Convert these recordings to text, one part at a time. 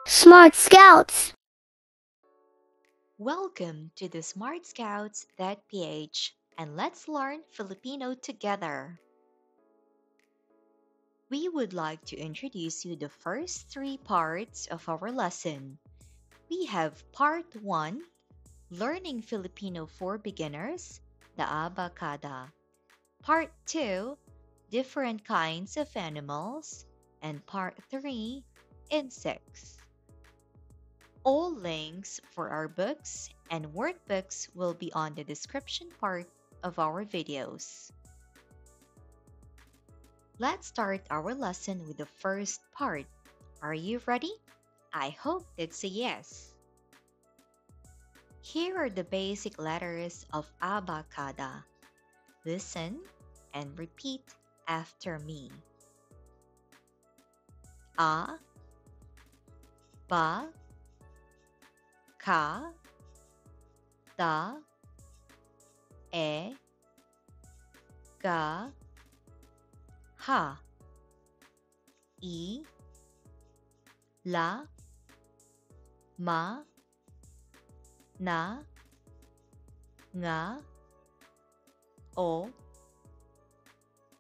Smart Scouts. Welcome to the smartscouts.ph and let's learn Filipino together. We would like to introduce you the first three parts of our lesson. We have part 1, Learning Filipino for Beginners, the Abacada. Part 2, Different Kinds of Animals, and Part 3, Insects. All links for our books and workbooks will be on the description part of our videos. Let's start our lesson with the first part. Are you ready? I hope it's a yes. Here are the basic letters of Abacada. Listen and repeat after me. A, ba, ka, da, e, ga, ha, I, la, ma, na, nga, o,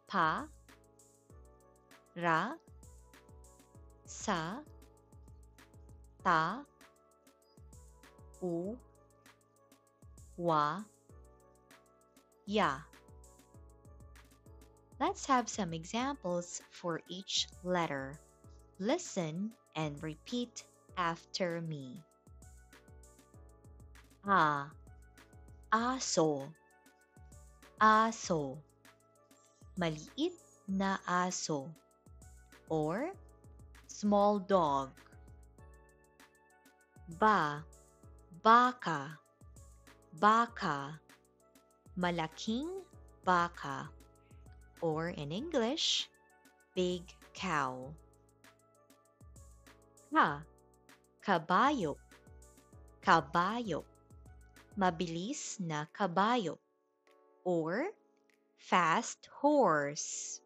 pa, ra, sa, ta, u, wa, ya. Let's have some examples for each letter. Listen and repeat after me. A, aso, aso. Maliit na aso or small dog. Ba, baka, baka. Malaking baka or in English, big cow. Ka, kabayo, kabayo. Mabilis na kabayo or fast horse.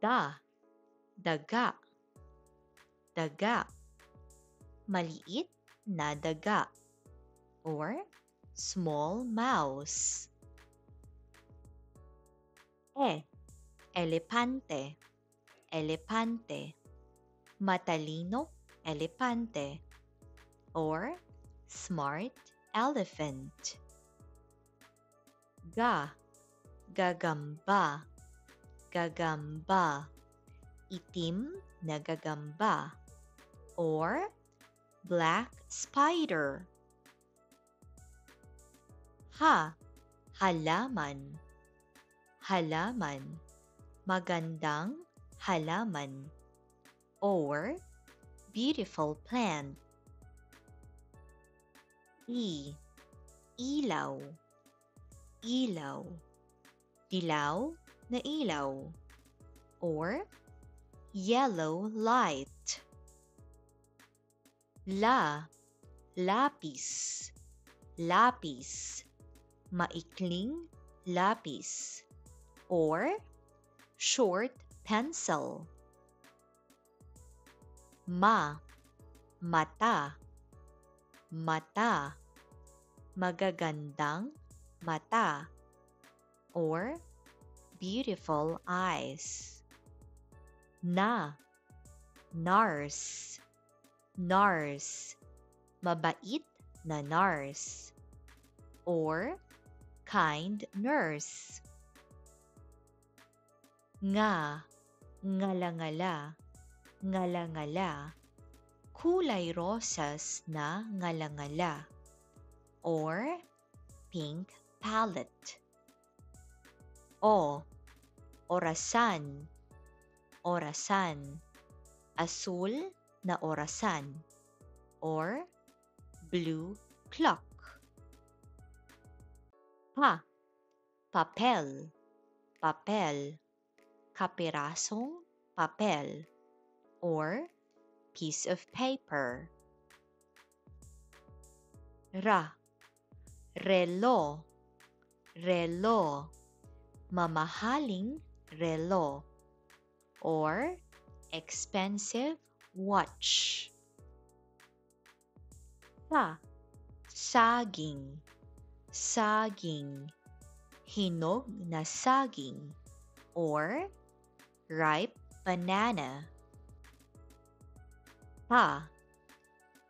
Da, daga, daga. Maliit na daga or small mouse. Elepante, elepante. Matalino elepante or smart elephant. Ga, gagamba, gagamba. Itim na gagamba or black spider. Ha, halaman, halaman. Magandang halaman or beautiful plant. Ilaw, ilaw. Dilaw na ilaw or yellow light. Lapis, lapis. Maikling lapis or short pencil. Mata, mata. Magagandang mata or beautiful eyes. Nurse, nurse. Mabait na nurse or kind nurse. Ngalangala, ngalangala. Kulay rosas na ngalangala or pink palette. Orasan, orasan. Asul na orasan or blue clock. Papel, papel. Kapirasong papel or piece of paper. Relo, relo. Mamahaling relo or expensive watch. Sa, saging, saging, hinog na saging, or ripe banana. Ta,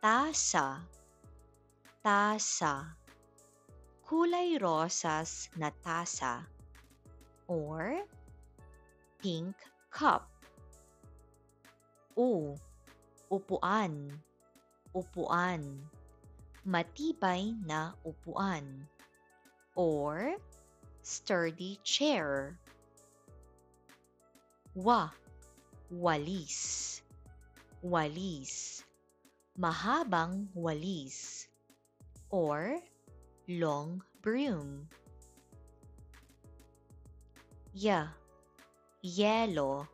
tasa, tasa, kulay rosas na tasa, or pink cup. U, upuan, upuan, matibay na upuan, or sturdy chair. Wa, walis, walis, mahabang walis, or long broom. Ya, yelo,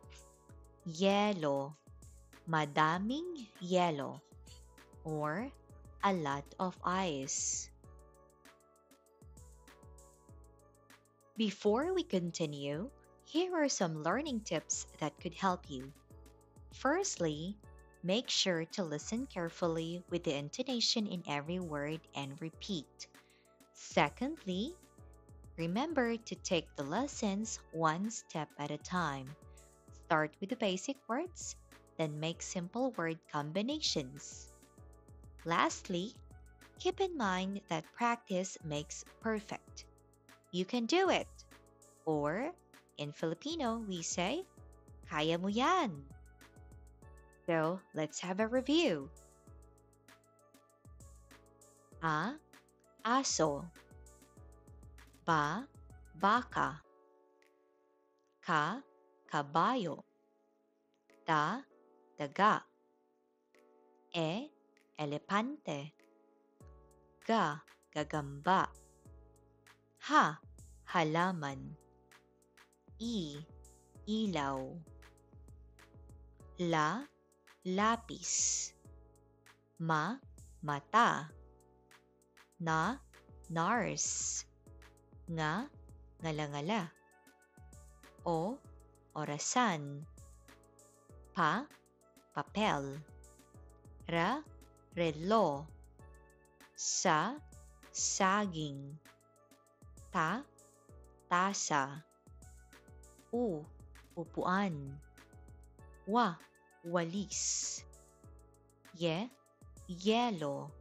yelo, madaming yelo, or a lot of ice. Before we continue, here are some learning tips that could help you. Firstly, make sure to listen carefully with the intonation in every word and repeat. Secondly, remember to take the lessons one step at a time. Start with the basic words, then make simple word combinations. Lastly, keep in mind that practice makes perfect. You can do it. Or, in Filipino, we say, kaya mo yan. So, let's have a review. A, aso. Ba, baka. Ka, kabayo. Da, daga. E, elepante. Ga, gagamba. Ha, halaman. I, ilaw. La, lapis. Ma, mata. Na, nurse. Nga, ngalangala. O, orasan. Pa, papel. Ra, relo. Sa, saging. Ta, tasa. U, upuan. Wa, walis. Ye, yelo.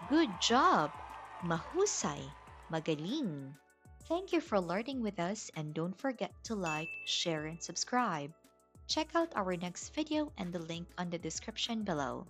Good job! Mahusay! Magaling! Thank you for learning with us, and don't forget to like, share, and subscribe. Check out our next video and the link on the description below.